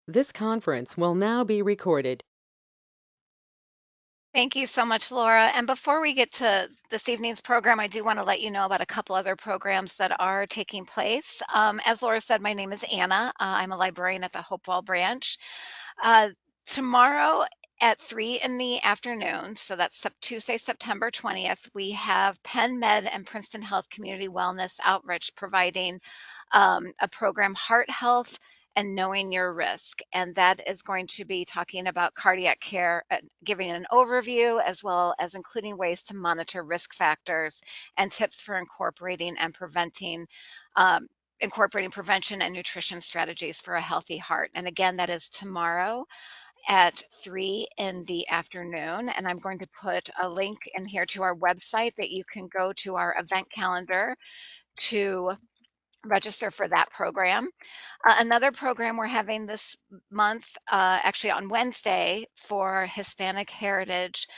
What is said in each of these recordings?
This conference will now be recorded. Thank you so much, Laura. And before we get to this evening's program, I do want to let you know about a couple other programs that are taking place. As Laura said, my name is Anna. I'm a librarian at the Hopewell branch. Uh, Tomorrow at 3 in the afternoon, so that's Tuesday, September 20th, we have Penn Med and Princeton Health Community Wellness Outreach providing a program, Heart Health and Knowing Your Risk. And that is going to be talking about cardiac care, giving an overview, as well as including ways to monitor risk factors and tips for incorporating and preventing. Incorporating prevention and nutrition strategies for a healthy heart. And again, that is tomorrow at 3 in the afternoon. And I'm going to put a link in here to our website that you can go to our event calendar to register for that program. Another program we're having this month, actually on Wednesday, for Hispanic Heritage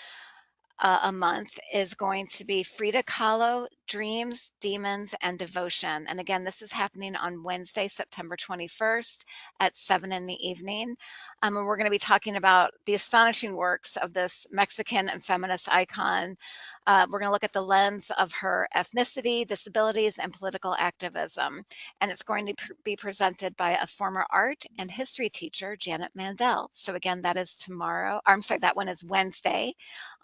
a month is going to be Frida Kahlo, Dreams, Demons, and Devotion. And again, this is happening on Wednesday, September 21st at 7 in the evening. And we're going to be talking about the astonishing works of this Mexican and feminist icon. We're going to look at the lens of her ethnicity, disabilities, and political activism. And it's going to be presented by a former art and history teacher, Janet Mandel. So again, that is tomorrow. I'm sorry, that one is Wednesday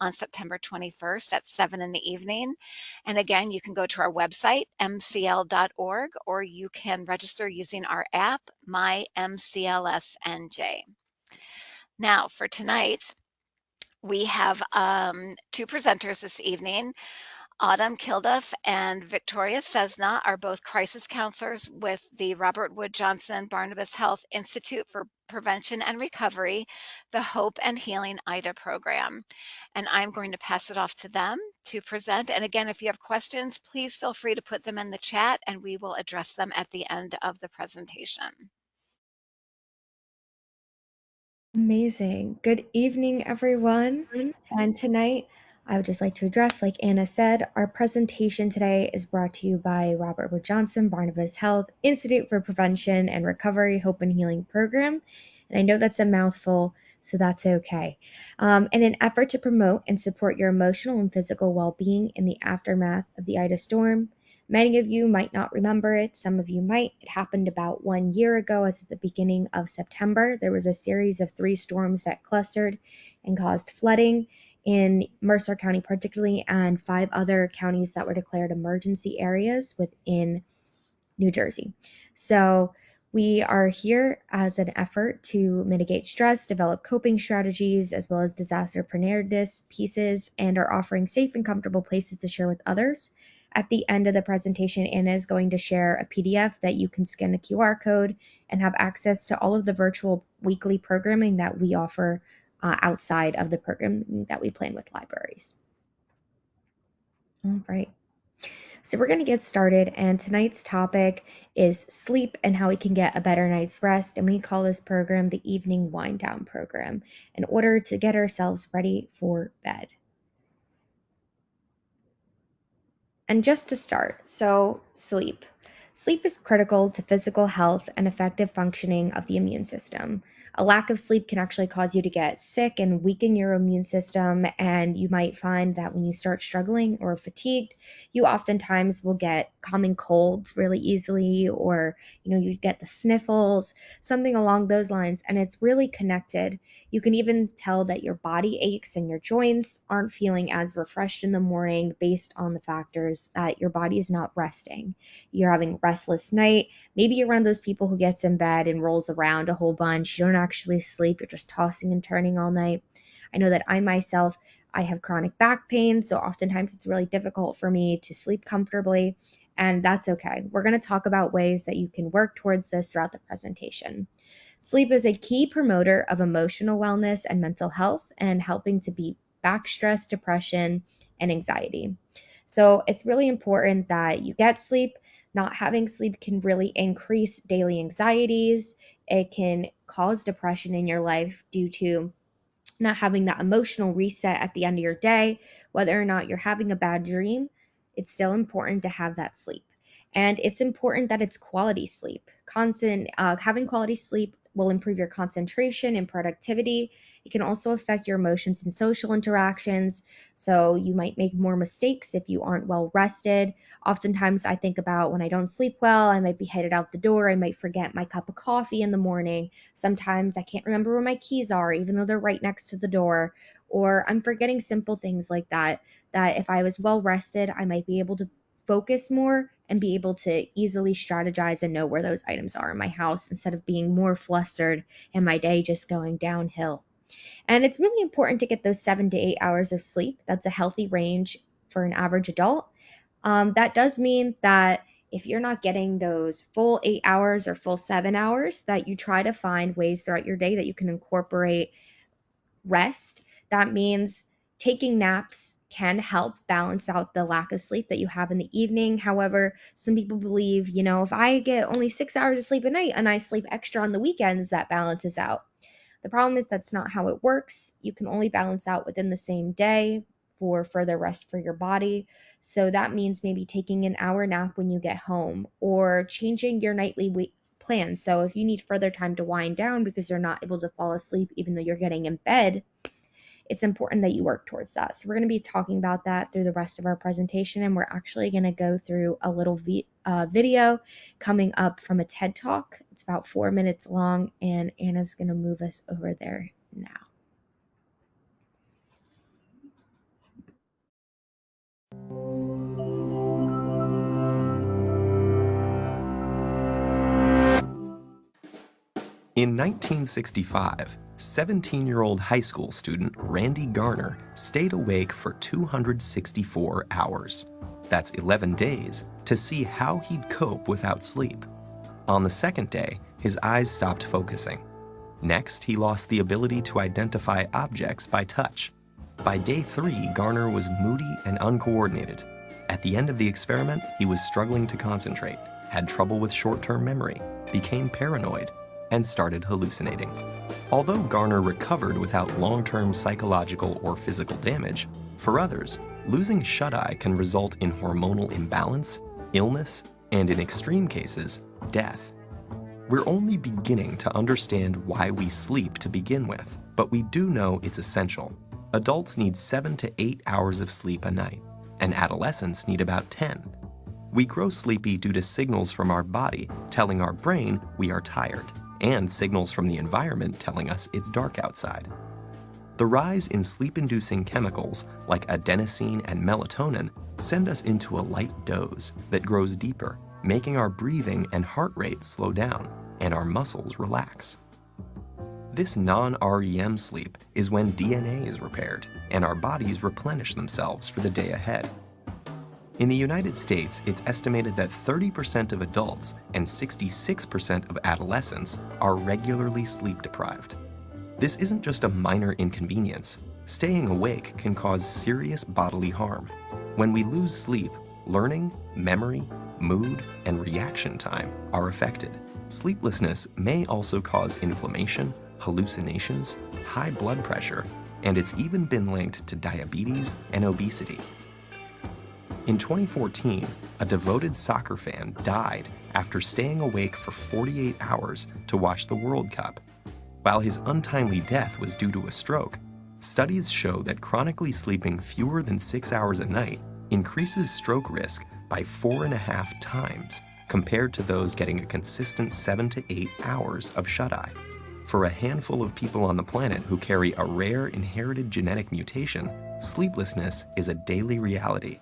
on September 21st at 7 in the evening. And again, you can go to our website, mcl.org, or you can register using our app, My MCLSNJ. Now, for tonight, we have two presenters this evening. Autumn Kildruff and Victoria Cessna are both crisis counselors with the Robert Wood Johnson Barnabas Health Institute for Prevention and Recovery, the Hope and Healing IDA program. And I'm going to pass it off to them to present. And again, if you have questions, please feel free to put them in the chat and we will address them at the end of the presentation. Amazing. Good evening, everyone. And tonight, I would just like to address, like Anna said, our presentation today is brought to you by Robert Wood Johnson Barnabas Health Institute for Prevention and Recovery Hope and Healing Program. And I know that's a mouthful, so that's okay. In an effort to promote and support your emotional and physical well-being in the aftermath of the Ida storm, many of you might not remember it, some of you might. It happened about 1 year ago, as at the beginning of September. There was a series of 3 storms that clustered and caused flooding in Mercer County particularly, and 5 other counties that were declared emergency areas within New Jersey. So we are here as an effort to mitigate stress, develop coping strategies, as well as disaster preparedness pieces, and are offering safe and comfortable places to share with others. At the end of the presentation, Anna is going to share a PDF that you can scan a QR code and have access to all of the virtual weekly programming that we offer outside of the program that we plan with libraries. All right. So we're going to get started, and tonight's topic is sleep and how we can get a better night's rest, and we call this program the Evening Wind Down Program in order to get ourselves ready for bed. And just to start, so sleep. Sleep is critical to physical health and effective functioning of the immune system. A lack of sleep can actually cause you to get sick and weaken your immune system, and you might find that when you start struggling or fatigued, you oftentimes will get common colds really easily, or you get the sniffles, something along those lines, and it's really connected. You can even tell that your body aches and your joints aren't feeling as refreshed in the morning based on the factors that your body is not resting. You're having a restless night. Maybe you're one of those people who gets in bed and rolls around a whole bunch. You don't actually sleep. You're just tossing and turning all night. I know that I myself, I have chronic back pain, so oftentimes it's really difficult for me to sleep comfortably, and that's okay. We're going to talk about ways that you can work towards this throughout the presentation. Sleep is a key promoter of emotional wellness and mental health, and helping to beat back stress, depression, and anxiety. So it's really important that you get sleep. Not having sleep can really increase daily anxieties. It can cause depression in your life due to not having that emotional reset at the end of your day. Whether or not you're having a bad dream, it's still important to have that sleep. And it's important that it's quality sleep. Having quality sleep will improve your concentration and productivity. It can also affect your emotions and social interactions. So you might make more mistakes if you aren't well rested. Oftentimes I think about when I don't sleep well, I might be headed out the door. I might forget my cup of coffee in the morning. Sometimes I can't remember where my keys are, even though they're right next to the door. Or I'm forgetting simple things like that, that if I was well rested, I might be able to focus more and be able to easily strategize and know where those items are in my house instead of being more flustered and my day just going downhill. And it's really important to get those 7 to 8 hours of sleep. That's a healthy range for an average adult. That does mean that if you're not getting those full 8 hours or full 7 hours, that you try to find ways throughout your day that you can incorporate rest. That means taking naps can help balance out the lack of sleep that you have in the evening. However, some people believe, if I get only 6 hours of sleep a night and I sleep extra on the weekends, that balances out. The problem is that's not how it works. You can only balance out within the same day for further rest for your body. So that means maybe taking an hour nap when you get home or changing your nightly plans. So if you need further time to wind down because you're not able to fall asleep even though you're getting in bed, it's important that you work towards that. So we're going to be talking about that through the rest of our presentation, and we're actually going to go through a little video coming up from a TED Talk. It's about 4 minutes long, and Anna's going to move us over there now. In 1965, 17-year-old high school student Randy Garner stayed awake for 264 hours. That's 11 days to see how he'd cope without sleep. On the second day, his eyes stopped focusing. Next, he lost the ability to identify objects by touch. By day 3, Garner was moody and uncoordinated. At the end of the experiment, he was struggling to concentrate, had trouble with short-term memory, became paranoid, and started hallucinating. Although Garner recovered without long-term psychological or physical damage, for others, losing shut-eye can result in hormonal imbalance, illness, and in extreme cases, death. We're only beginning to understand why we sleep to begin with, but we do know it's essential. Adults need 7 to 8 hours of sleep a night, and adolescents need about 10. We grow sleepy due to signals from our body telling our brain we are tired, and signals from the environment telling us it's dark outside. The rise in sleep-inducing chemicals like adenosine and melatonin send us into a light doze that grows deeper, making our breathing and heart rate slow down and our muscles relax. This non-REM sleep is when DNA is repaired and our bodies replenish themselves for the day ahead. In the United States, it's estimated that 30% of adults and 66% of adolescents are regularly sleep deprived. This isn't just a minor inconvenience. Staying awake can cause serious bodily harm. When we lose sleep, learning, memory, mood, and reaction time are affected. Sleeplessness may also cause inflammation, hallucinations, high blood pressure, and it's even been linked to diabetes and obesity. In 2014, a devoted soccer fan died after staying awake for 48 hours to watch the World Cup. While his untimely death was due to a stroke, studies show that chronically sleeping fewer than 6 hours a night increases stroke risk by 4.5 times compared to those getting a consistent 7 to 8 hours of shut-eye. For a handful of people on the planet who carry a rare inherited genetic mutation, sleeplessness is a daily reality.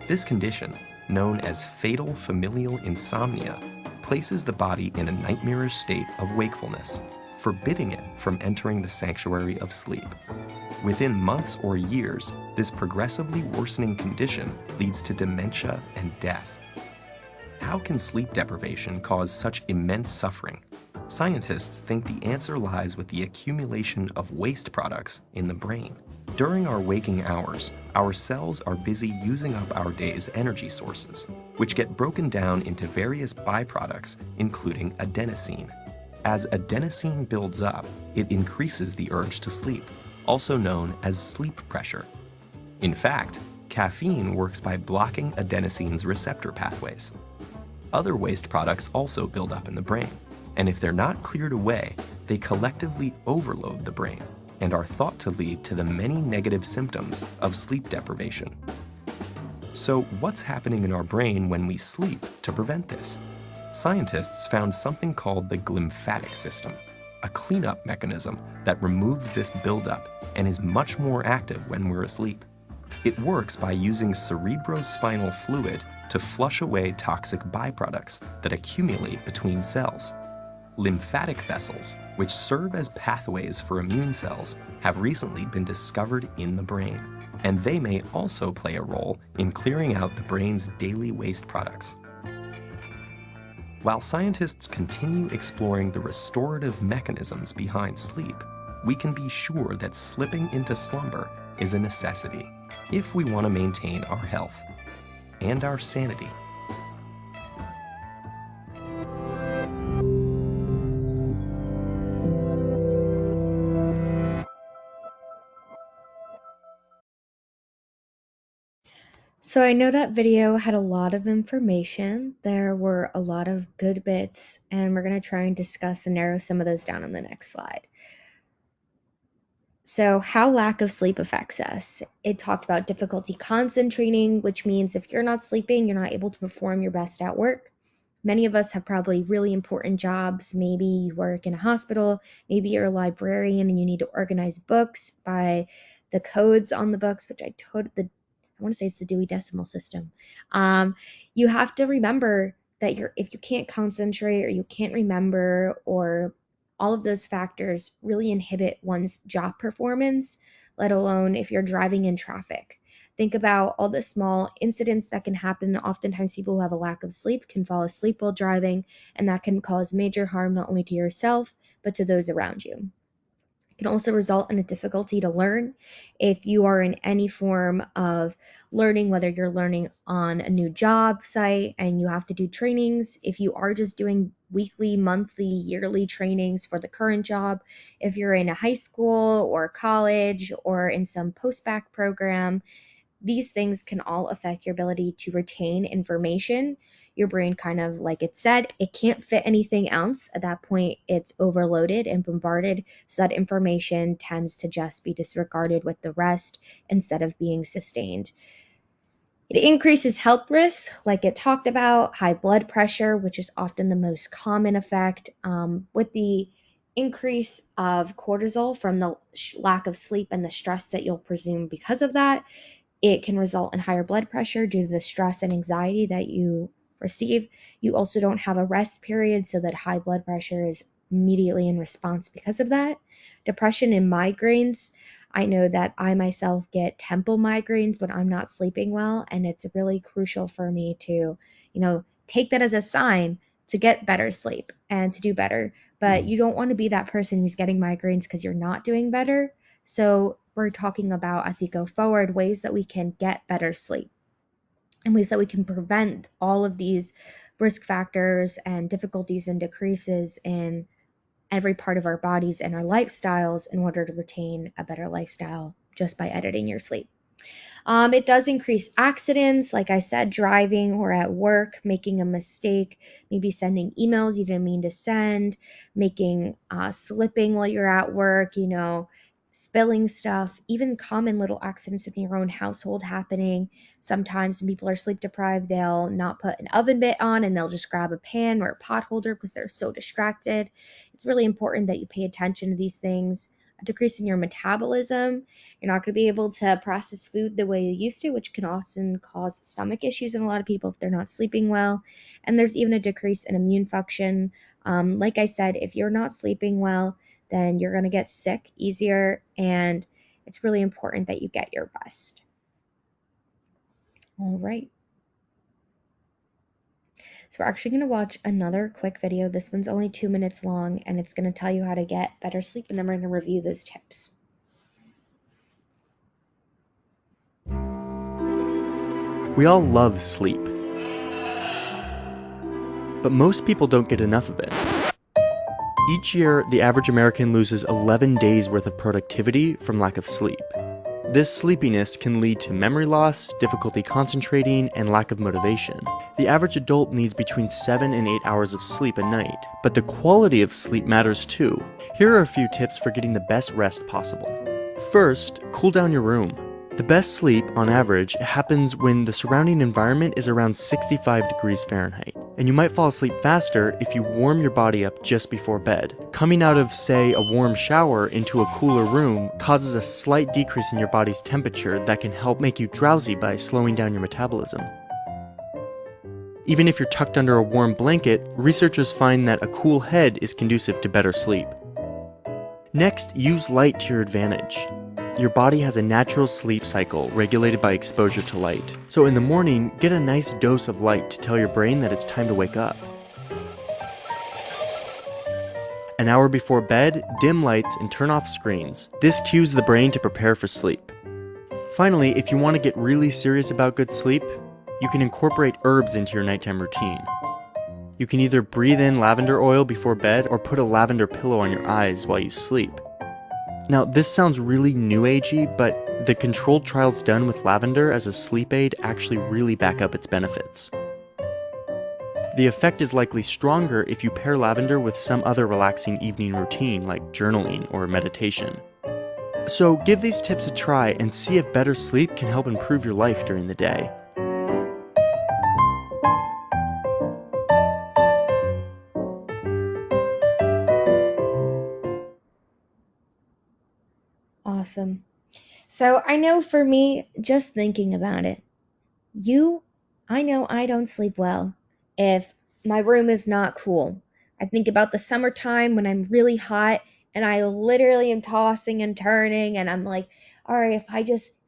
This condition, known as fatal familial insomnia, places the body in a nightmarish state of wakefulness, forbidding it from entering the sanctuary of sleep. Within months or years, this progressively worsening condition leads to dementia and death. How can sleep deprivation cause such immense suffering? Scientists think the answer lies with the accumulation of waste products in the brain. During our waking hours, our cells are busy using up our day's energy sources, which get broken down into various byproducts, including adenosine. As adenosine builds up, it increases the urge to sleep, also known as sleep pressure. In fact, caffeine works by blocking adenosine's receptor pathways. Other waste products also build up in the brain, and if they're not cleared away, they collectively overload the brain and are thought to lead to the many negative symptoms of sleep deprivation. So, what's happening in our brain when we sleep to prevent this? Scientists found something called the Glymphatic System, a cleanup mechanism that removes this buildup and is much more active when we're asleep. It works by using cerebrospinal fluid to flush away toxic byproducts that accumulate between cells. Lymphatic vessels, which serve as pathways for immune cells, have recently been discovered in the brain, and they may also play a role in clearing out the brain's daily waste products. While scientists continue exploring the restorative mechanisms behind sleep, we can be sure that slipping into slumber is a necessity if we want to maintain our health and our sanity. So I know that video had a lot of information. There were a lot of good bits, and we're going to try and discuss and narrow some of those down on the next slide. So how lack of sleep affects us. It talked about difficulty concentrating, which means if you're not sleeping, you're not able to perform your best at work. Many of us have probably really important jobs. Maybe you work in a hospital, maybe you're a librarian and you need to organize books by the codes on the books, which I want to say it's the Dewey Decimal System. You have to remember that if you can't concentrate or you can't remember, or all of those factors really inhibit one's job performance, let alone if you're driving in traffic. Think about all the small incidents that can happen. Oftentimes people who have a lack of sleep can fall asleep while driving, and that can cause major harm not only to yourself, but to those around you. It can also result in a difficulty to learn. If you are in any form of learning, whether you're learning on a new job site and you have to do trainings, if you are just doing weekly, monthly, yearly trainings for the current job, if you're in a high school or college or in some post-bac program, these things can all affect your ability to retain information. Your brain, kind of like it said, it can't fit anything else. At that point, it's overloaded and bombarded, so that information tends to just be disregarded with the rest instead of being sustained. It increases health risks, like it talked about, high blood pressure, which is often the most common effect. With the increase of cortisol from the lack of sleep and the stress that you'll presume because of that, it can result in higher blood pressure due to the stress and anxiety that you receive. You also don't have a rest period, so that high blood pressure is immediately in response because of that. Depression and migraines. I know that I myself get temple migraines when I'm not sleeping well, and it's really crucial for me to, take that as a sign to get better sleep and to do better. But you don't want to be that person who's getting migraines because you're not doing better. So we're talking about, as we go forward, ways that we can get better sleep and ways that we can prevent all of these risk factors and difficulties and decreases in every part of our bodies and our lifestyles in order to retain a better lifestyle just by editing your sleep. It does increase accidents, like I said, driving or at work, making a mistake, maybe sending emails you didn't mean to send, slipping while you're at work, spilling stuff, even common little accidents within your own household happening. Sometimes when people are sleep deprived, they'll not put an oven mitt on and they'll just grab a pan or a pot holder because they're so distracted. It's really important that you pay attention to these things. A decrease in your metabolism. You're not going to be able to process food the way you used to, which can often cause stomach issues in a lot of people if they're not sleeping well. And there's even a decrease in immune function. Like I said, if you're not sleeping well, then you're going to get sick easier, and it's really important that you get your rest. All right. So we're actually going to watch another quick video. This one's only 2 minutes long, and it's going to tell you how to get better sleep, and then we're going to review those tips. We all love sleep, but most people don't get enough of it. Each year, the average American loses 11 days worth of productivity from lack of sleep. This sleepiness can lead to memory loss, difficulty concentrating, and lack of motivation. The average adult needs between 7 and 8 hours of sleep a night, but the quality of sleep matters too. Here are a few tips for getting the best rest possible. First, cool down your room. The best sleep, on average, happens when the surrounding environment is around 65 degrees Fahrenheit, and you might fall asleep faster if you warm your body up just before bed. Coming out of, say, a warm shower into a cooler room causes a slight decrease in your body's temperature that can help make you drowsy by slowing down your metabolism. Even if you're tucked under a warm blanket, researchers find that a cool head is conducive to better sleep. Next, use light to your advantage. Your body has a natural sleep cycle regulated by exposure to light. So in the morning, get a nice dose of light to tell your brain that it's time to wake up. An hour before bed, dim lights and turn off screens. This cues the brain to prepare for sleep. Finally, if you want to get really serious about good sleep, you can incorporate herbs into your nighttime routine. You can either breathe in lavender oil before bed or put a lavender pillow on your eyes while you sleep. Now, this sounds really new agey, but the controlled trials done with lavender as a sleep aid actually really back up its benefits. The effect is likely stronger if you pair lavender with some other relaxing evening routine like journaling or meditation. So give these tips a try and see if better sleep can help improve your life during the day. Awesome. So I know for me, just thinking about it, I know I don't sleep well if my room is not cool. I think about the summertime when I'm really hot and I literally am tossing and turning and I'm like, all right, if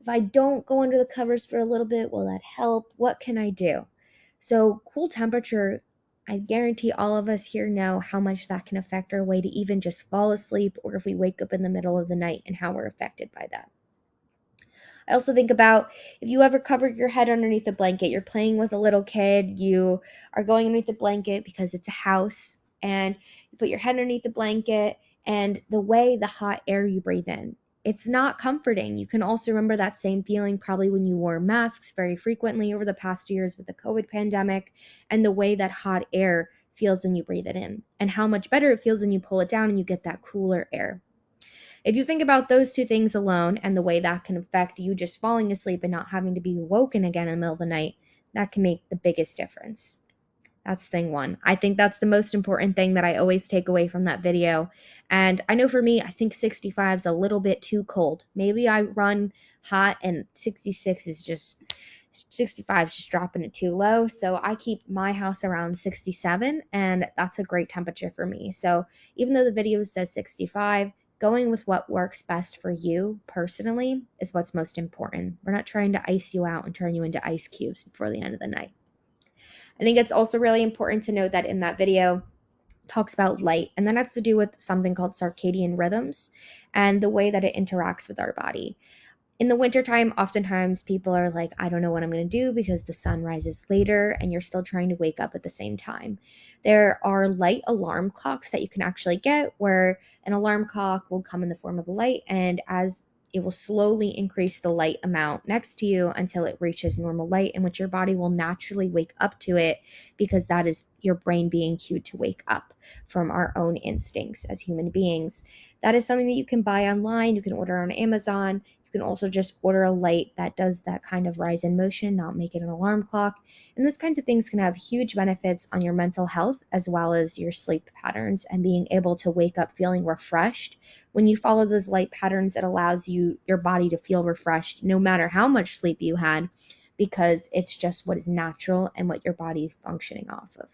I don't go under the covers for a little bit, will that help? What can I do? So cool temperature, I guarantee all of us here know how much that can affect our way to even just fall asleep or if we wake up in the middle of the night and how we're affected by that. I also think about if you ever cover your head underneath a blanket, you're playing with a little kid, you are going underneath the blanket because it's a house, and you put your head underneath the blanket, and the way the hot air you breathe in, it's not comforting. You can also remember that same feeling probably when you wore masks very frequently over the past years with the COVID pandemic, and the way that hot air feels when you breathe it in, and how much better it feels when you pull it down and you get that cooler air. If you think about those two things alone and the way that can affect you just falling asleep and not having to be woken again in the middle of the night, that can make the biggest difference. That's thing one. I think that's the most important thing that I always take away from that video. And I know for me, I think 65 is a little bit too cold. Maybe I run hot and 65 is just dropping it too low. So I keep my house around 67 and that's a great temperature for me. So even though the video says 65, going with what works best for you personally is what's most important. We're not trying to ice you out and turn you into ice cubes before the end of the night. I think it's also really important to note that in that video, talks about light, and that has to do with something called circadian rhythms and the way that it interacts with our body. In the wintertime, oftentimes people are like, I don't know what I'm going to do because the sun rises later and you're still trying to wake up at the same time. There are light alarm clocks that you can actually get where an alarm clock will come in the form of light, and as it will slowly increase the light amount next to you until it reaches normal light, in which your body will naturally wake up to it because that is your brain being cued to wake up from our own instincts as human beings. That is something that you can buy online. You can order on Amazon. You can also just order a light that does that kind of rise in motion, not make it an alarm clock. And those kinds of things can have huge benefits on your mental health as well as your sleep patterns and being able to wake up feeling refreshed. When you follow those light patterns, it allows your body to feel refreshed no matter how much sleep you had, because it's just what is natural and what your body is functioning off of.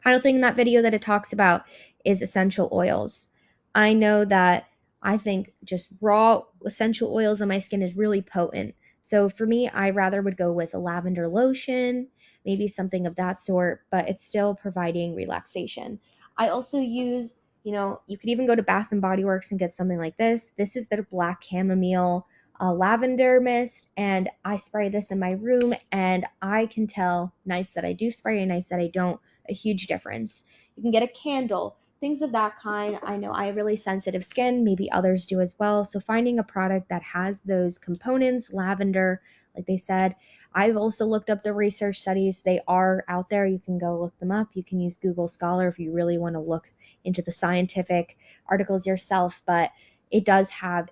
Final thing in that video that it talks about is essential oils. I know that I think just raw essential oils on my skin is really potent. So for me, I rather would go with a lavender lotion, maybe something of that sort, but it's still providing relaxation. I also use, you could even go to Bath and Body Works and get something like this. This is their black chamomile lavender mist, and I spray this in my room, and I can tell nights that I do spray and nights that I don't, a huge difference. You can get a candle. things of that kind. I know I have really sensitive skin, maybe others do as well. So finding a product that has those components, lavender, like they said. I've also looked up the research studies. They are out there. You can go look them up. You can use Google Scholar if you really want to look into the scientific articles yourself, but it does have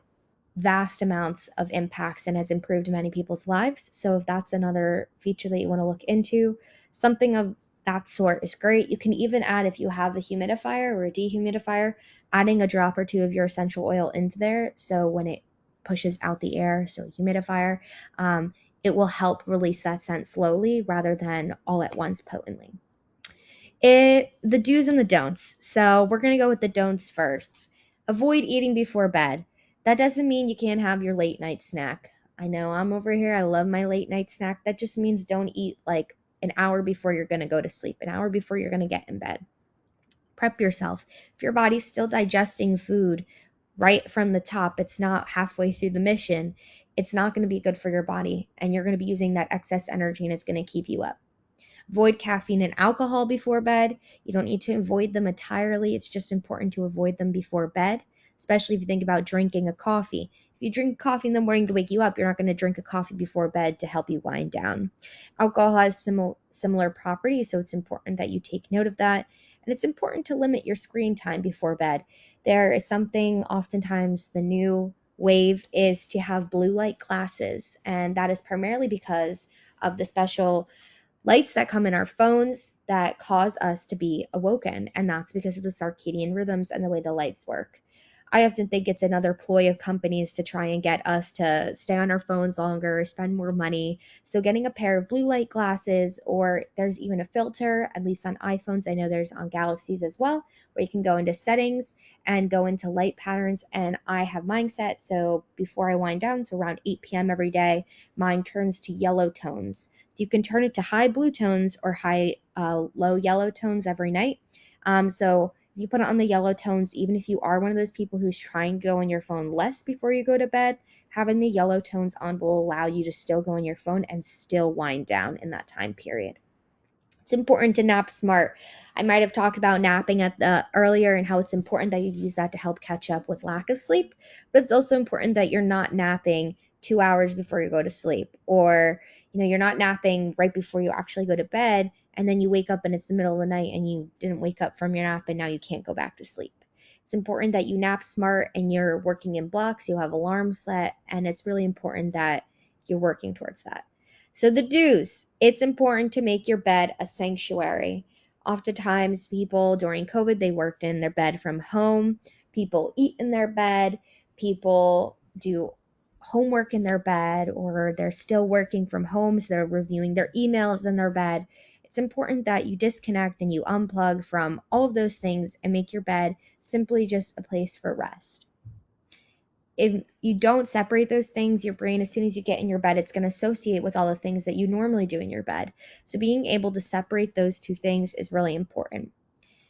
vast amounts of impacts and has improved many people's lives. So if that's another feature that you want to look into, something of that sort is great. You can even add, if you have a humidifier or a dehumidifier, adding a drop or two of your essential oil into there. So when it pushes out the air, so a humidifier, it will help release that scent slowly rather than all at once potently. The do's and the don'ts. So we're going to go with the don'ts first. Avoid eating before bed. That doesn't mean you can't have your late night snack. I know I'm over here. I love my late night snack. That just means don't eat like an hour before you're going to go to sleep, an hour before you're going to get in bed. Prep yourself. If your body's still digesting food right from the top, it's not halfway through the mission, it's not going to be good for your body, and you're going to be using that excess energy and it's going to keep you up. Avoid caffeine and alcohol before bed. You don't need to avoid them entirely. It's just important to avoid them before bed, especially if you think about drinking a coffee. If you drink coffee in the morning to wake you up, you're not going to drink a coffee before bed to help you wind down. Alcohol has similar properties, so it's important that you take note of that. And it's important to limit your screen time before bed. There is something, oftentimes the new wave is to have blue light glasses, and that is primarily because of the special lights that come in our phones that cause us to be awoken, and that's because of the circadian rhythms and the way the lights work. I often think it's another ploy of companies to try and get us to stay on our phones longer, spend more money. So getting a pair of blue light glasses, or there's even a filter, at least on iPhones, I know there's on Galaxies as well, where you can go into settings and go into light patterns. And I have mine set so before I wind down, so around 8 p.m. every day, mine turns to yellow tones. So you can turn it to high blue tones or low yellow tones every night. So if you put it on the yellow tones, even if you are one of those people who's trying to go on your phone less before you go to bed, having the yellow tones on will allow you to still go on your phone and still wind down in that time period. It's important to nap smart. I might have talked about napping earlier and how it's important that you use that to help catch up with lack of sleep, but it's also important that you're not napping 2 hours before you go to sleep, or you're not napping right before you actually go to bed and then you wake up and it's the middle of the night and you didn't wake up from your nap and now you can't go back to sleep. It's important that you nap smart and you're working in blocks, you have alarms set, and it's really important that you're working towards that. So the do's, it's important to make your bed a sanctuary. Oftentimes people during COVID, they worked in their bed from home. People eat in their bed. People do homework in their bed, or they're still working from home, so they're reviewing their emails in their bed. It's important that you disconnect and you unplug from all of those things and make your bed simply just a place for rest. If you don't separate those things, your brain, as soon as you get in your bed, it's going to associate with all the things that you normally do in your bed. So being able to separate those two things is really important.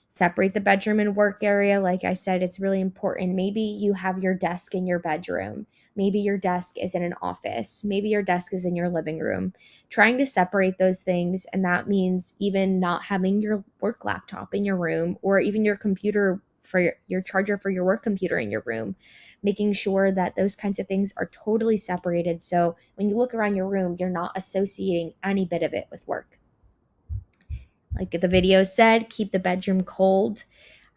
Separate the bedroom and work area. Like I said, it's really important. Maybe you have your desk in your bedroom. Maybe your desk is in an office. Maybe your desk is in your living room. Trying to separate those things, and that means even not having your work laptop in your room, or even your computer for your charger for your work computer in your room. Making sure that those kinds of things are totally separated, so when you look around your room, you're not associating any bit of it with work. Like the video said, keep the bedroom cold.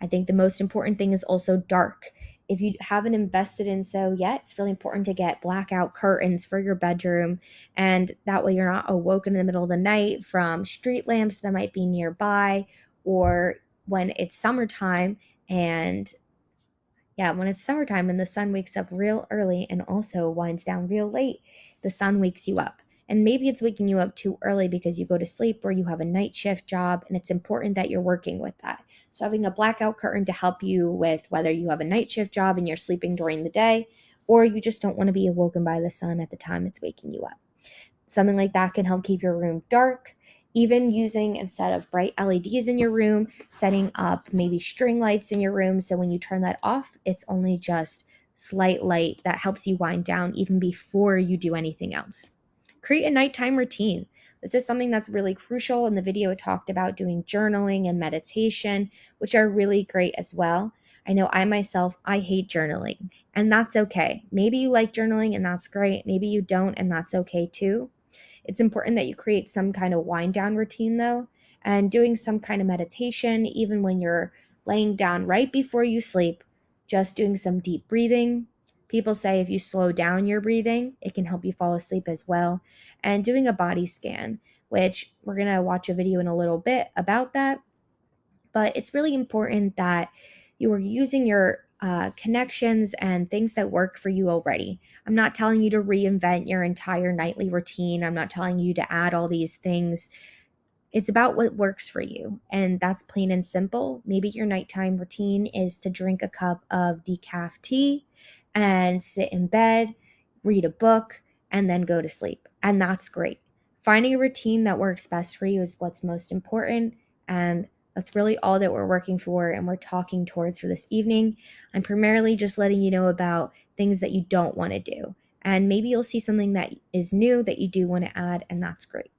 I think the most important thing is also dark. If you haven't invested in so yet, it's really important to get blackout curtains for your bedroom, and that way you're not awoken in the middle of the night from street lamps that might be nearby, or when it's summertime and the sun wakes up real early and also winds down real late, the sun wakes you up. And maybe it's waking you up too early because you go to sleep or you have a night shift job, and it's important that you're working with that. So having a blackout curtain to help you with whether you have a night shift job and you're sleeping during the day, or you just don't want to be awoken by the sun at the time it's waking you up. Something like that can help keep your room dark. Even using, instead of bright LEDs in your room, setting up maybe string lights in your room, so when you turn that off, it's only just slight light that helps you wind down even before you do anything else. Create a nighttime routine. This is something that's really crucial. In the video, it talked about doing journaling and meditation, which are really great as well. I know I hate journaling, and that's okay. Maybe you like journaling, and that's great. Maybe you don't, and that's okay too. It's important that you create some kind of wind down routine though, and doing some kind of meditation, even when you're laying down right before you sleep, just doing some deep breathing. People say if you slow down your breathing, it can help you fall asleep as well. And doing a body scan, which we're going to watch a video in a little bit about that. But it's really important that you are using your connections and things that work for you already. I'm not telling you to reinvent your entire nightly routine. I'm not telling you to add all these things. It's about what works for you, and that's plain and simple. Maybe your nighttime routine is to drink a cup of decaf tea and sit in bed, read a book, and then go to sleep. And that's great. Finding a routine that works best for you is what's most important, and that's really all that we're working for and we're talking towards for this evening. I'm primarily just letting you know about things that you don't want to do. And maybe you'll see something that is new that you do want to add, and that's great.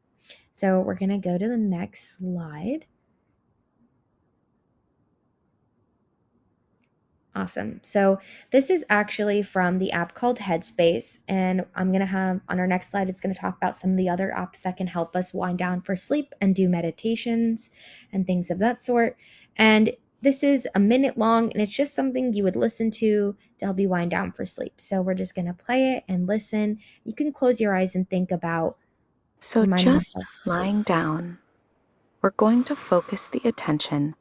So we're going to go to the next slide. Awesome. So this is actually from the app called Headspace, and I'm going to have on our next slide, it's going to talk about some of the other apps that can help us wind down for sleep and do meditations and things of that sort. And this is a minute long, and it's just something you would listen to help you wind down for sleep. So we're just going to play it and listen. You can close your eyes and think about So reminding just yourself. lying down, we're going to focus the attention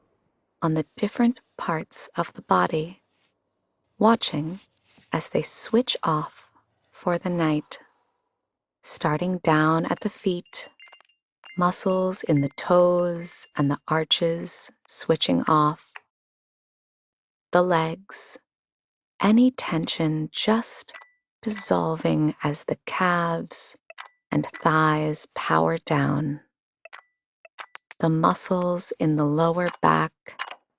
on the different parts of the body, watching as they switch off for the night, starting down at the feet, muscles in the toes and the arches switching off, the legs, any tension just dissolving as the calves and thighs power down, the muscles in the lower back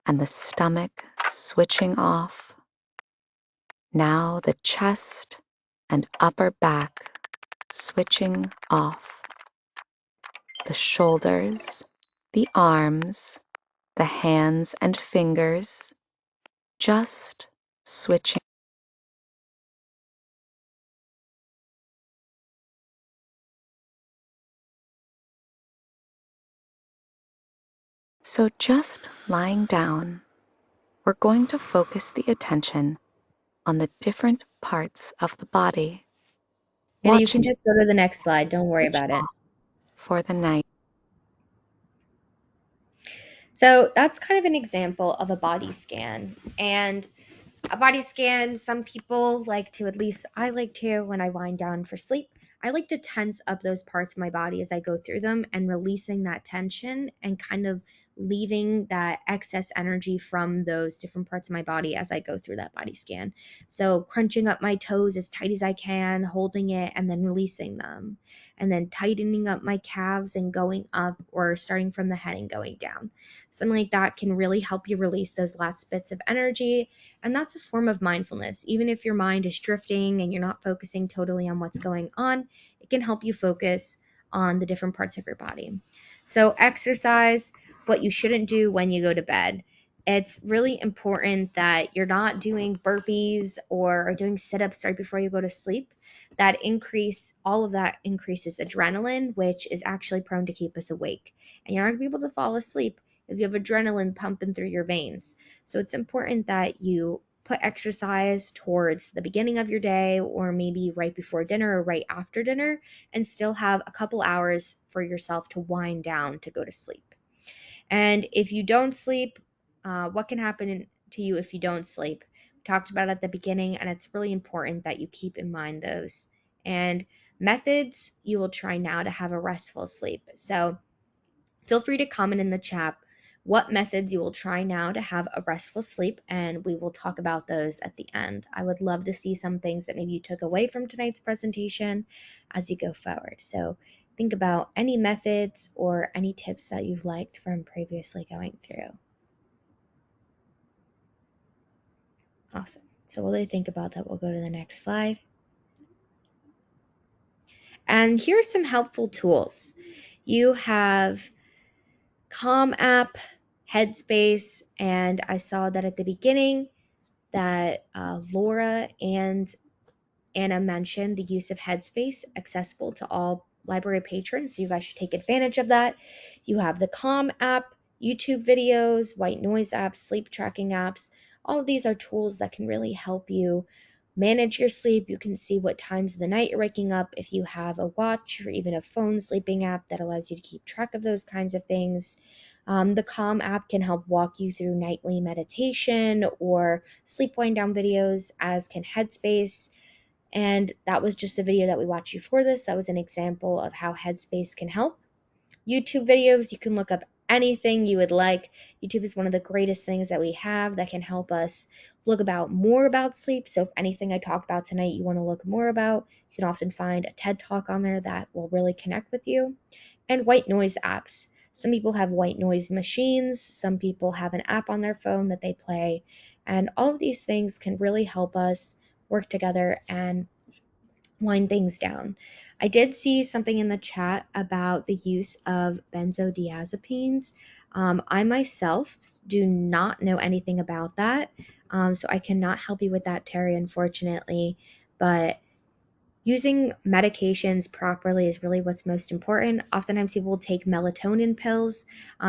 and the stomach switching off. Now the chest and upper back switching off. The shoulders, the arms, the hands and fingers just switching. So just lying down, we're going to focus the attention on the different parts of the body. And you can Watching just go to the next slide. Don't worry switch about it. off for the night. So that's kind of an example of a body scan. And a body scan, some people like to, at least I like to, when I wind down for sleep, I like to tense up those parts of my body as I go through them and releasing that tension and kind of leaving that excess energy from those different parts of my body as I go through that body scan. So crunching up my toes as tight as I can, holding it and then releasing them. And then tightening up my calves and going up, or starting from the head and going down. Something like that can really help you release those last bits of energy, and that's a form of mindfulness. Even if your mind is drifting and you're not focusing totally on what's going on, it can help you focus on the different parts of your body. So exercise, what you shouldn't do when you go to bed. It's really important that you're not doing burpees or doing sit-ups right before you go to sleep. All of that increases adrenaline, which is actually prone to keep us awake. And you're not going to be able to fall asleep if you have adrenaline pumping through your veins. So it's important that you put exercise towards the beginning of your day, or maybe right before dinner or right after dinner, and still have a couple hours for yourself to wind down to go to sleep. And if you don't sleep, what can happen to you if you don't sleep? We talked about it at the beginning, and it's really important that you keep in mind those. And methods you will try now to have a restful sleep. So feel free to comment in the chat what methods you will try now to have a restful sleep, and we will talk about those at the end. I would love to see some things that maybe you took away from tonight's presentation as you go forward. So think about any methods or any tips that you've liked from previously going through. Awesome. So while they think about that, we'll go to the next slide. And here are some helpful tools. You have Calm app, Headspace, and I saw that at the beginning that Laura and Anna mentioned the use of Headspace accessible to all library patrons, so you guys should take advantage of that. You have the Calm app, YouTube videos, white noise apps, sleep tracking apps. All of these are tools that can really help you manage your sleep. You can see what times of the night you're waking up if you have a watch or even a phone sleeping app that allows you to keep track of those kinds of things. The Calm app can help walk you through nightly meditation or sleep wind down videos, as can Headspace. And that was just a video that we watched before this. That was an example of how Headspace can help. YouTube videos, you can look up anything you would like. YouTube is one of the greatest things that we have that can help us look about more about sleep. So if anything I talked about tonight you want to look more about, you can often find a TED Talk on there that will really connect with you. And white noise apps. Some people have white noise machines, some people have an app on their phone that they play, and all of these things can really help us work together and wind things down. I did see something in the chat about the use of benzodiazepines. I myself do not know anything about that, so I cannot help you with that, Terry, unfortunately. But using medications properly is really what's most important. Oftentimes people will take melatonin pills,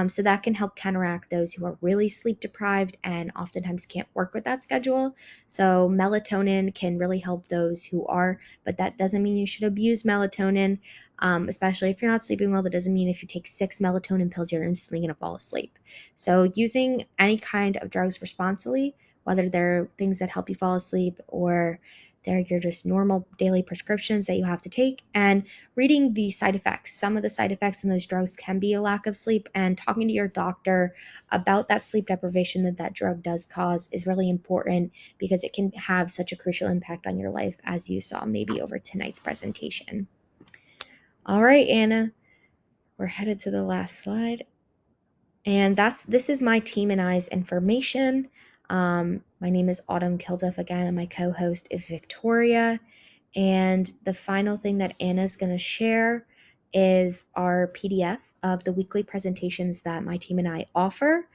so that can help counteract those who are really sleep deprived and oftentimes can't work with that schedule. So melatonin can really help those who are, but that doesn't mean you should abuse melatonin, especially if you're not sleeping well. That doesn't mean if you take 6 melatonin pills, you're instantly going to fall asleep. So using any kind of drugs responsibly, whether they're things that help you fall asleep or they're your just normal daily prescriptions that you have to take, and reading the side effects. Some of the side effects in those drugs can be a lack of sleep, and talking to your doctor about that sleep deprivation that that drug does cause is really important because it can have such a crucial impact on your life, as you saw maybe over tonight's presentation. All right, Anna, we're headed to the last slide. And this is my team and I's information. My name is Autumn Kildruff again, and my co-host is Victoria. And the final thing that Anna's going to share is our PDF of the weekly presentations that my team and I offer.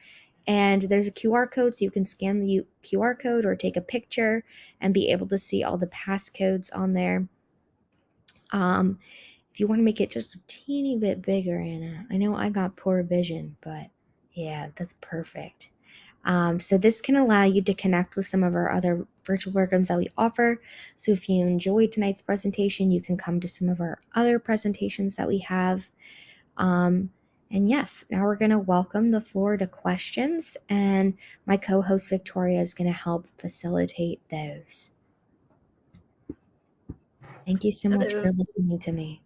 And there's a QR code, so you can scan the QR code or take a picture and be able to see all the passcodes on there. If you want to make it just a teeny bit bigger, Anna, I know I got poor vision, but yeah, that's perfect. So this can allow you to connect with some of our other virtual programs that we offer. So if you enjoyed tonight's presentation, you can come to some of our other presentations that we have. And yes, now we're going to welcome the floor to questions, and my co-host Victoria is going to help facilitate those. Thank you so much for listening to me.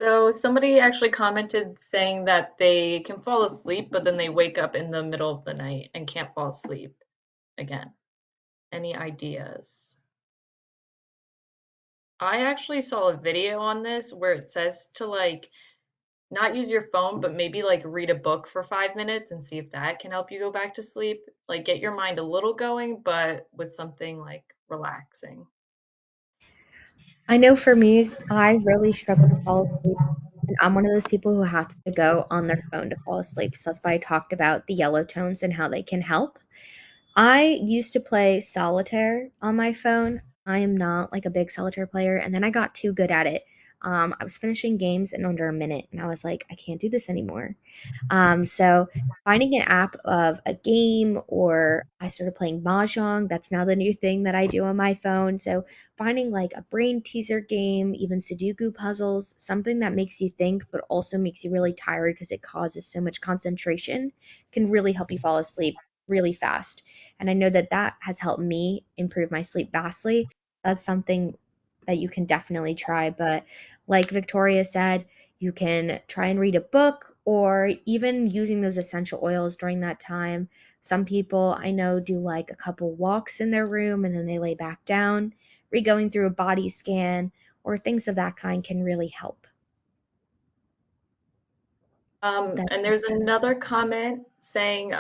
So somebody actually commented saying that they can fall asleep, but then they wake up in the middle of the night and can't fall asleep again. Any ideas? I actually saw a video on this where it says to like not use your phone, but maybe like read a book for 5 minutes and see if that can help you go back to sleep. Like get your mind a little going, but with something like relaxing. I know for me, I really struggle to fall asleep. And I'm one of those people who has to go on their phone to fall asleep. So that's why I talked about the yellow tones and how they can help. I used to play solitaire on my phone. I am not like a big solitaire player, and then I got too good at it. I was finishing games in under a minute, and I was like, I can't do this anymore. So finding an app of a game, or I started playing Mahjong. That's now the new thing that I do on my phone. So finding like a brain teaser game, even Sudoku puzzles, something that makes you think but also makes you really tired because it causes so much concentration, can really help you fall asleep really fast. And I know that that has helped me improve my sleep vastly. That's something that you can definitely try. But like Victoria said, you can try and read a book, or even using those essential oils during that time. Some people I know do like a couple walks in their room and then they lay back down. Re-going through a body scan or things of that kind can really help. And there's another comment saying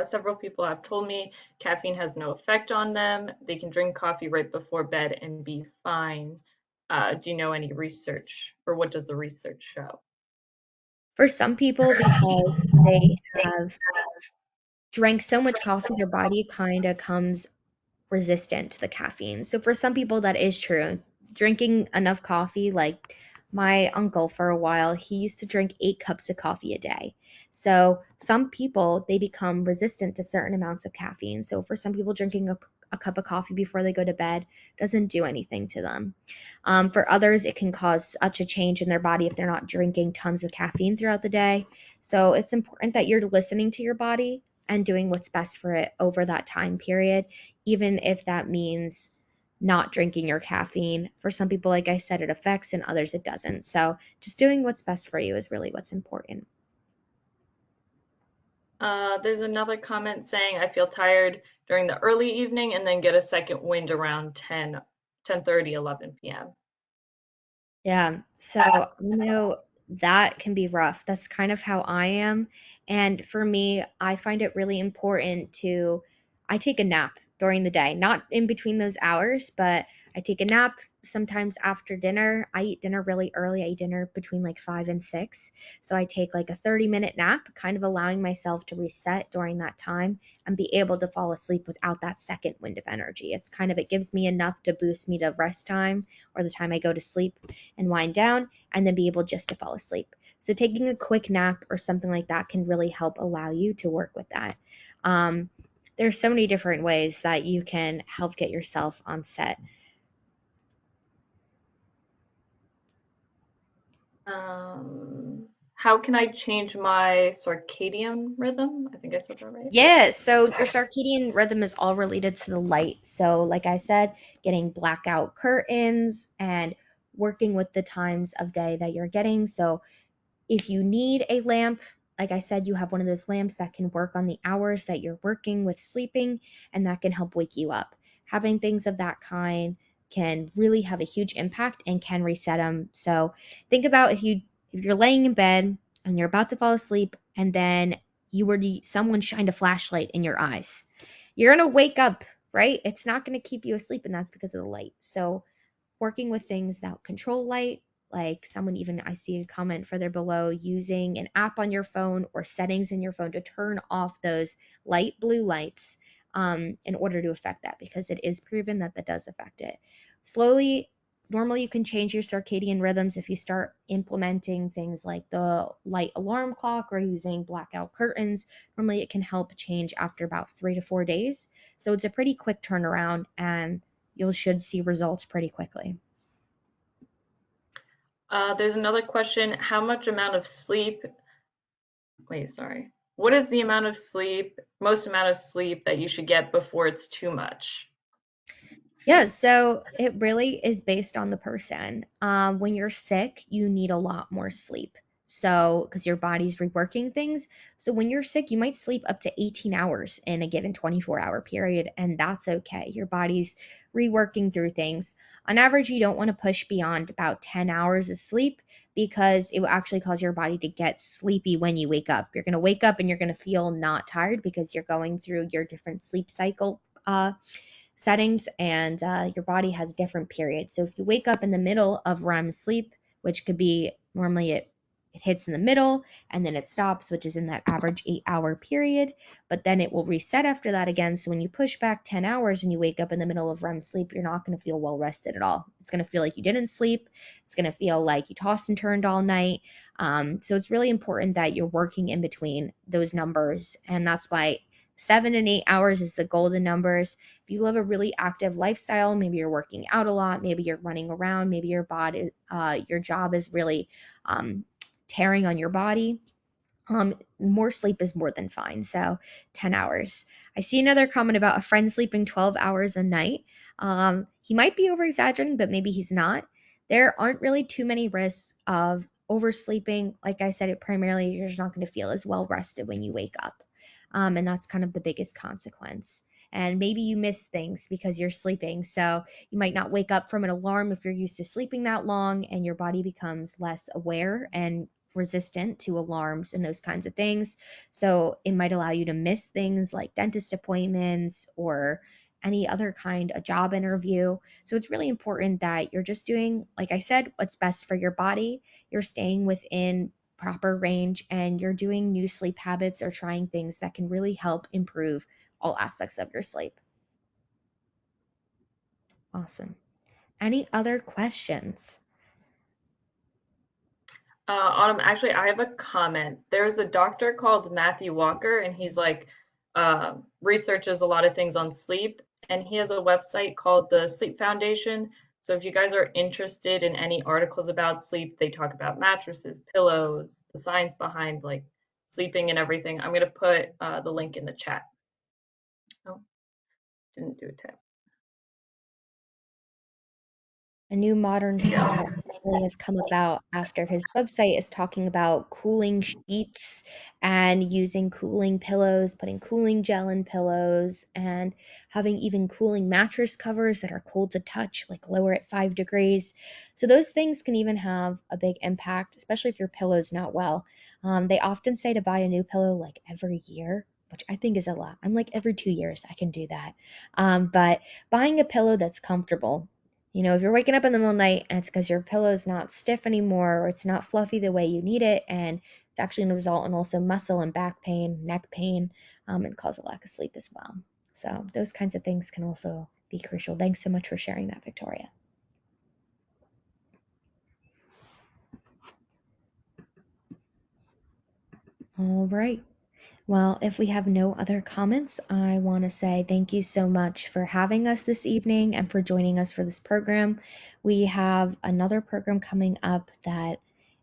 several people have told me caffeine has no effect on them. They can drink coffee right before bed and be fine. Do you know any research, or what does the research show? For some people, because they have drank so much coffee, their body kind of comes resistant to the caffeine. So for some people that is true. Drinking enough coffee, like my uncle for a while, he used to drink 8 cups of coffee a day. So some people they become resistant to certain amounts of caffeine. So for some people drinking a cup of coffee before they go to bed doesn't do anything to them. For others, it can cause such a change in their body if they're not drinking tons of caffeine throughout the day. So it's important that you're listening to your body and doing what's best for it over that time period, even if that means not drinking your caffeine. For some people, like I said, it affects, and others it doesn't. So just doing what's best for you is really what's important. There's another comment saying, I feel tired during the early evening and then get a second wind around 10:30, 11 p.m. Yeah. So I know that can be rough. That's kind of how I am. And for me, I find it really important I take a nap during the day, not in between those hours, but I take a nap sometimes after dinner. I eat dinner really early. I eat dinner between like 5 and 6. So I take like a 30-minute nap, kind of allowing myself to reset during that time and be able to fall asleep without that second wind of energy. It gives me enough to boost me to rest time or the time I go to sleep and wind down and then be able just to fall asleep. So taking a quick nap or something like that can really help allow you to work with that. There's so many different ways that you can help get yourself on set. How can I change my circadian rhythm? I think I said that right. Yeah, so your circadian rhythm is all related to the light. So, like I said, getting blackout curtains and working with the times of day that you're getting. So, if you need a lamp, like I said, you have one of those lamps that can work on the hours that you're working with sleeping, and that can help wake you up. Having things of that kind can really have a huge impact and can reset them. So think about if you're laying in bed and you're about to fall asleep, and then someone shined a flashlight in your eyes. You're gonna wake up, right? It's not gonna keep you asleep, and that's because of the light. So working with things that control light, like someone even I see a comment further below using an app on your phone or settings in your phone to turn off those light blue lights in order to affect that, because it is proven that that does affect it. Slowly, normally you can change your circadian rhythms if you start implementing things like the light alarm clock or using blackout curtains. Normally it can help change after about 3 to 4 days. So it's a pretty quick turnaround, and you should see results pretty quickly. There's another question. What is the most amount of sleep that you should get before it's too much? Yeah, so it really is based on the person. When you're sick, you need a lot more sleep. So, because your body's reworking things. So, when you're sick, you might sleep up to 18 hours in a given 24-hour period, and that's okay. Your body's reworking through things. On average, you don't want to push beyond about 10 hours of sleep because it will actually cause your body to get sleepy when you wake up. You're going to wake up and you're going to feel not tired because you're going through your different sleep cycle settings, and your body has different periods. So if you wake up in the middle of REM sleep, which could be normally it hits in the middle and then it stops, which is in that average 8-hour period, but then it will reset after that again. So when you push back 10 hours and you wake up in the middle of REM sleep, you're not going to feel well rested at all. It's going to feel like you didn't sleep. It's going to feel like you tossed and turned all night. So it's really important that you're working in between those numbers, and that's why 7 and 8 hours is the golden numbers. If you live a really active lifestyle, maybe you're working out a lot, maybe you're running around, maybe your job is really tearing on your body, more sleep is more than fine. So 10 hours. I see another comment about a friend sleeping 12 hours a night. He might be over exaggerating, but maybe he's not. There aren't really too many risks of oversleeping. Like I said, it primarily you're just not going to feel as well rested when you wake up. And that's kind of the biggest consequence. And maybe you miss things because you're sleeping. So you might not wake up from an alarm if you're used to sleeping that long, and your body becomes less aware and resistant to alarms and those kinds of things. So it might allow you to miss things like dentist appointments or any other kind, a job interview. So it's really important that you're just doing, like I said, what's best for your body. You're staying within proper range and you're doing new sleep habits or trying things that can really help improve all aspects of your sleep. Awesome. Any other questions? Autumn, actually, I have a comment. There's a doctor called Matthew Walker, and he's like researches a lot of things on sleep, and he has a website called the Sleep Foundation. So if you guys are interested in any articles about sleep, they talk about mattresses, pillows, the science behind like sleeping and everything. I'm gonna put the link in the chat. Oh, didn't do a tab. A new modern trend that really has come about after his website is talking about cooling sheets and using cooling pillows, putting cooling gel in pillows, and having even cooling mattress covers that are cold to touch, like lower at 5 degrees. So those things can even have a big impact, especially if your pillow's not well. They often say to buy a new pillow like every year, which I think is a lot. I'm like every 2 years I can do that. But buying a pillow that's comfortable, if you're waking up in the middle of the night and it's because your pillow is not stiff anymore or it's not fluffy the way you need it, and it's actually going to result in also muscle and back pain, neck pain, and cause a lack of sleep as well. So those kinds of things can also be crucial. Thanks so much for sharing that, Victoria. All right. Well, if we have no other comments, I want to say thank you so much for having us this evening and for joining us for this program. We have another program coming up that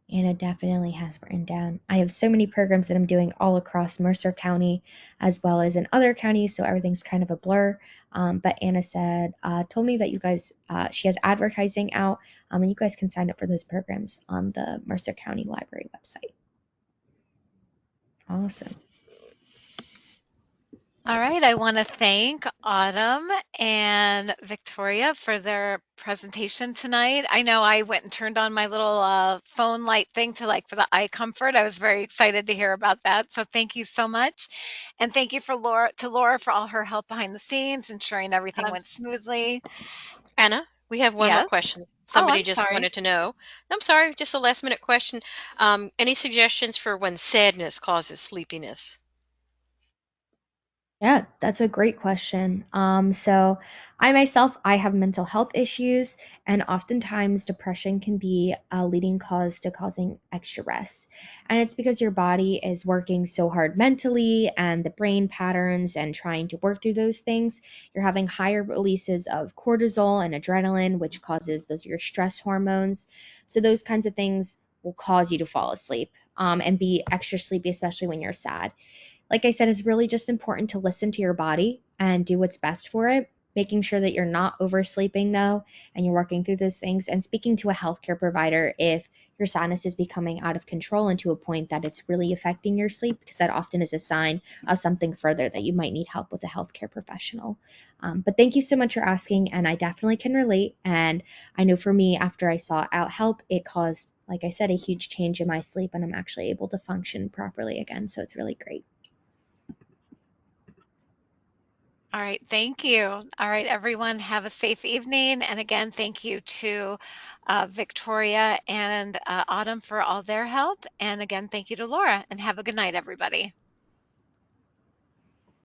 Anna definitely has written down. I have so many programs that I'm doing all across Mercer County as well as in other counties, so everything's kind of a blur. But Anna told me that you guys, she has advertising out, and you guys can sign up for those programs on the Mercer County Library website. Awesome. All right, I want to thank Autumn and Victoria for their presentation tonight. I know I went and turned on my little phone light thing for the eye comfort. I was very excited to hear about that. So thank you so much. And thank you to Laura for all her help behind the scenes, ensuring everything Um, went smoothly. Anna, we have one more Yes. question. Oh, Somebody I'm just sorry. wanted to know. I'm sorry, just a last minute question. Any suggestions for when sadness causes sleepiness? Yeah, that's a great question. So I have mental health issues, and oftentimes depression can be a leading cause to causing extra rest. And it's because your body is working so hard mentally and the brain patterns and trying to work through those things. You're having higher releases of cortisol and adrenaline, which causes those your stress hormones. So those kinds of things will cause you to fall asleep, and be extra sleepy, especially when you're sad. Like I said, it's really just important to listen to your body and do what's best for it, making sure that you're not oversleeping though, and you're working through those things and speaking to a healthcare provider if your sinus is becoming out of control and to a point that it's really affecting your sleep, because that often is a sign of something further that you might need help with a healthcare professional. But thank you so much for asking, and I definitely can relate. And I know for me, after I sought out help, it caused, like I said, a huge change in my sleep, and I'm actually able to function properly again. So it's really great. All right, thank you. All right, everyone, have a safe evening. And again, thank you to Victoria and Autumn for all their help. And again, thank you to Laura, and have a good night, everybody.